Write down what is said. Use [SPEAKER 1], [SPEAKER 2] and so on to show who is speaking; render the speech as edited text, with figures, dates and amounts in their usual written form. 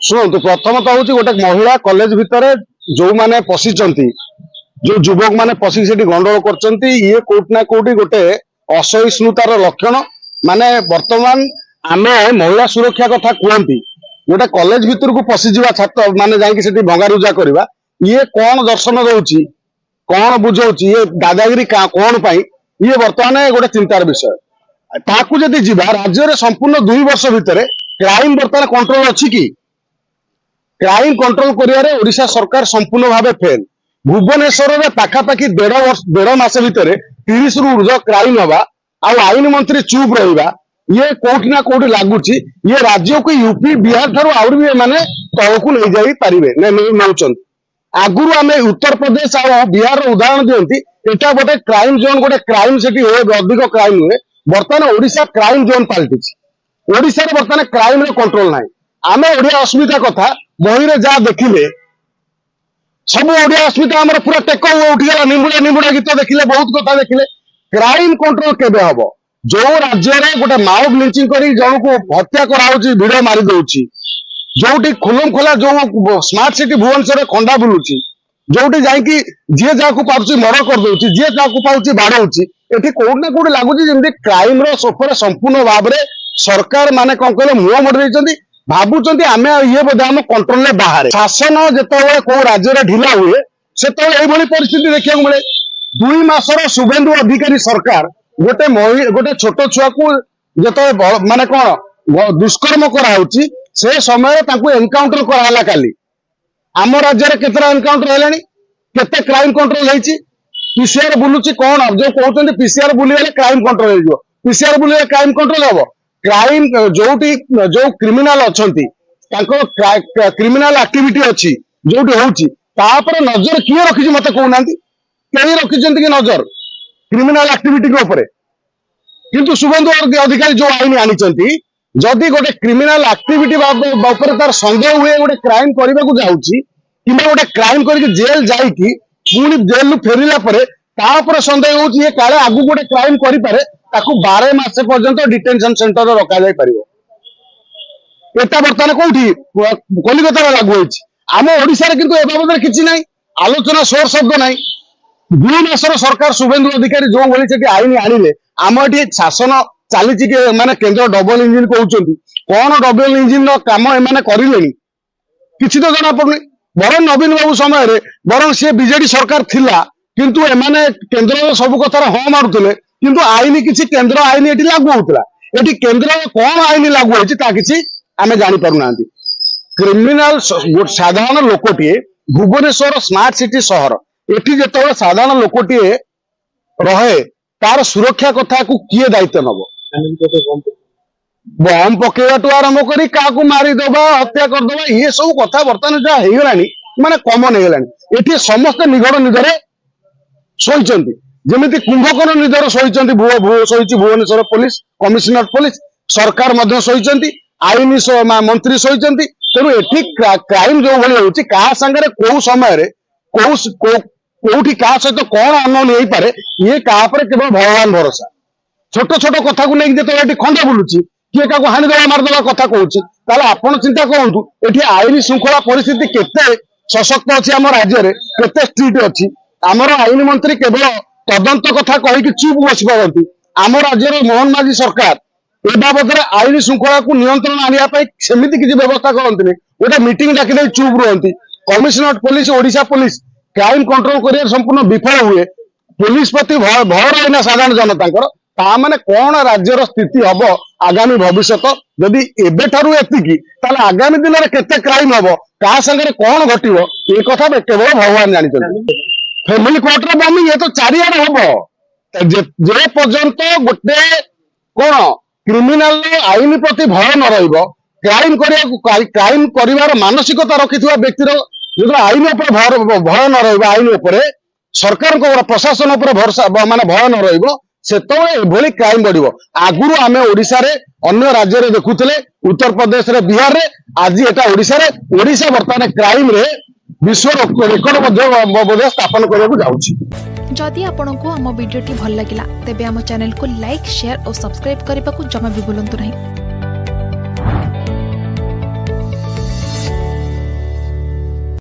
[SPEAKER 1] शुणु प्रथमतः हूँ गोटे महिला कॉलेज भितर जो मैंने पशिचंती जो युवक मैंने पशिक से गंडगोल करचंती ये कोटि ना कोटि गोटे असहिष्णुतार लक्षण माने वर्तमान आमे महिला सुरक्षा कथा कहती गोटे कॉलेज भितर को पशिजा छात्र माने जाकि भंगारुजा करवा ये कौन दर्शन दौची कौन बुझाऊँ ये दादागिरी कौन पाई ये वर्तमान गोटे चिंतार विषय ताकू जदि जीवा राज्य में संपूर्ण 2 वर्ष भितर क्राइम बर्तमान कंट्रोल अच्छी कि क्राइम कंट्रोल करियारे ओडिशा सरकार संपूर्ण भाव फेल भुवनेश्वर में पाखापाखि 1.5 मास भितर 30 रु ऊर्ध्व क्राइम हवा आईन मंत्री चुप रहा ये कोटि ना कोटि लगुच ये राज्य को यूपी बिहार ठार आउरी भी माने तलकू नहीं जाई पारिबे नौचंत आगुरु आम उत्तर प्रदेश आ बिहार उदाहरण दियंती एटा गोटे क्राइम जोन गोटे क्राइम सेठी हुए अधिक क्राइम हुए बर्तमान ओडिशा क्राइम जोन पलटि ओडिशा रे बर्तमान क्राइम रे कंट्रोल नाही आमे ओडिया अस्मिता कथा बही रे जा देखिले सब ओडिया अस्मिता हमर पूरा टेक उठिगला निमुड़ा निमुड़ा गीत देखिले बहुत कथा देखिले क्राइम कंट्रोल केबे हबो जो राज्य रे गोटे माओ ब्लिचिंग करी जण को हत्या कराउची भिडियो मारी दउची जोटी खुलम खोला जो स्मार्ट सिटी भुवनेश्वर खंडा बुलुची जोटी जाइकी जे जाकू पाउची मर्डर कर दउची जे जाकू पाउची बाड़ौची एठी कोड ना कोड लागुची जेमति क्राइम रो सोफर संपूर्ण भाव रे सरकार माने कोन कहले मुह मोड़ देचंती भाबुचंती आमे ये बोधे हम कंट्रोल ले बाहर शासन जेतबे को राज्य रे ढिला हुए सेतबे एई भली परिस्थिति देखिया मिले 2 मासर शुभेंदु अधिकारी सरकार गोटे छोट छुआ को जेतबे माने कोन दुष्कर्म करा होची से समय ताकू एनकाउंटर कराला काली आम राज्य रे केतरा एनकाउंटर हेलानी केते क्राइम कंट्रोल हेची पीसीआर बुलुची कौन जो कहते पीसीआर बुलिगले क्राइम कंट्रोल हो पीसीआर बुलिगले क्राइम कंट्रोल हम क्राइम जोटी जो क्रिमिनाल अच्छी क्रिमिनाल एक्टिविटी अच्छी जोटी होची तापर नजर किए रखी मत कहना कहीं रखी कि नजर क्रिमिनाल एक्टिविटी के ऊपर किंतु शुभेंदु अधिकारी जो आईन आनी जदि गोटे क्रिमिनाल एक्टिविटी तार संदेह हुए गोटे क्राइम करने को जाऊँगी कि गोटे क्राइम करके जेल जाइकी पुणी जेल रु फेरिला परे तापर संदेह हो ये काले आगु गोटे क्राइम करि पारे ताकू 12 मास पर्यंत डिटेंशन सेंटर रे रखा जाय परिवो एटा बर्तमान कोठी कलिकता रे लागू होइछि आम ओडिसा रे किंतु ए बाबद किछि नै आलोचना सोर शब्द नै 2 मासर सरकार शुभेंदु अधिकारी जो भली सेठी आईन आनिले आम एठी शासन चली कि माने केंद्र डबल इंजिन कहउचंती कोन डबल इंजिन रो काम ए माने करिलेनी किछि तो जाना पड़नी बरं नवीन बाबू समय रे बरं सी बीजेडी सरकार थिला किंतु एमाने केंद्र सब कथार हाँ मारुले किंतु आईन किसी केंद्र आईन एटी लागू होता एटी केंद्र कौन आईन लागू होता किसी आमे जानी पारुना क्रिमिनाल साधारण लोकटीए भुवनेश्वर स्मार्ट सिटी सहर एटी जेतबे साधारण लोकटीए रहे तार सुरक्षा कथा को किए दायित्व नब बम पकेवाटू आरंभ करी काकू मारिदबा हत्या करदबा ये सब कथा बर्तमान जहाँ होगलानी माने कमन होगलानी एठी समस्त निगड़ निदरे सोईचंती जेमिति कुंभकर्ण निदर सोईचंती सोईची भुवनेश्वर पुलिस कमिशनर पुलिस सरकार मध्य सोईचंती आईन मंत्री सोईचंती तेणु एठी क्राइम जो भली होची का संगे को समय रे कोठी का सहित कौन अनोन हो पारे ये का पर केवल भगवान भरोसा छोट छोट कथा को लेकिन जो खंडा बुलुची किए क्या हानिदेवा मारिदेवा कथा कहूँ आपण चिंता करूँ ये आईन श्रृंखला परिस्थिति केते सशक्त अच्छी आम राज्य में केते स्ट्रिक्ट अच्छी आमर आईन मंत्री केवल तदंत कथा कहीकि चुप बसी पारती आम राज्य मोहन माझी सरकार ए बाबद आईन श्रृंखला को नियंत्रण आने सेमती किसी व्यवस्था करते गोटे मीटिंग डाकिदे चुप रुहति commissionerate police Odisha police crime control कर संपूर्ण विफल हुए पुलिस प्रति भय रही साधारण जनता ताने कौन राज्यर स्थिति हम आगामी भविष्य जदि एबेठारु एतिकी ताले आगामी दिन में केते क्राइम हम क्या संगे कौन घटो ये कथा केवल भगवान जानी फैमिली कोर्ट रे बमी ये तो चारिआडे हम जे पर्यंत गोटे कौन क्रिमिनाल आईन प्रति भय न रहिबो क्राइम करिवार मानसिकता रखिथिबा व्यक्तिर जो आईन भय न रहिबो आईन उपरे सरकार को प्रशासन उपरे भरोसा माने भय न रहिबो सेतबे क्राइम बढ़िबो आगुरु आमे ओडिसा रे अन्य राज्य रे देखुतले उत्तर प्रदेश रे बिहार रे आज एटा ओडिसा रे ओडिसा वर्तमान क्राइम रे विश्व रेकर्ड स्थापन करने जाऊँगी।
[SPEAKER 2] जदि आपंक आम भिडी भल लगा तेब आम चैनल को लाइक शेयर और सब्सक्राइब करने को जमा भी भूलु नहीं।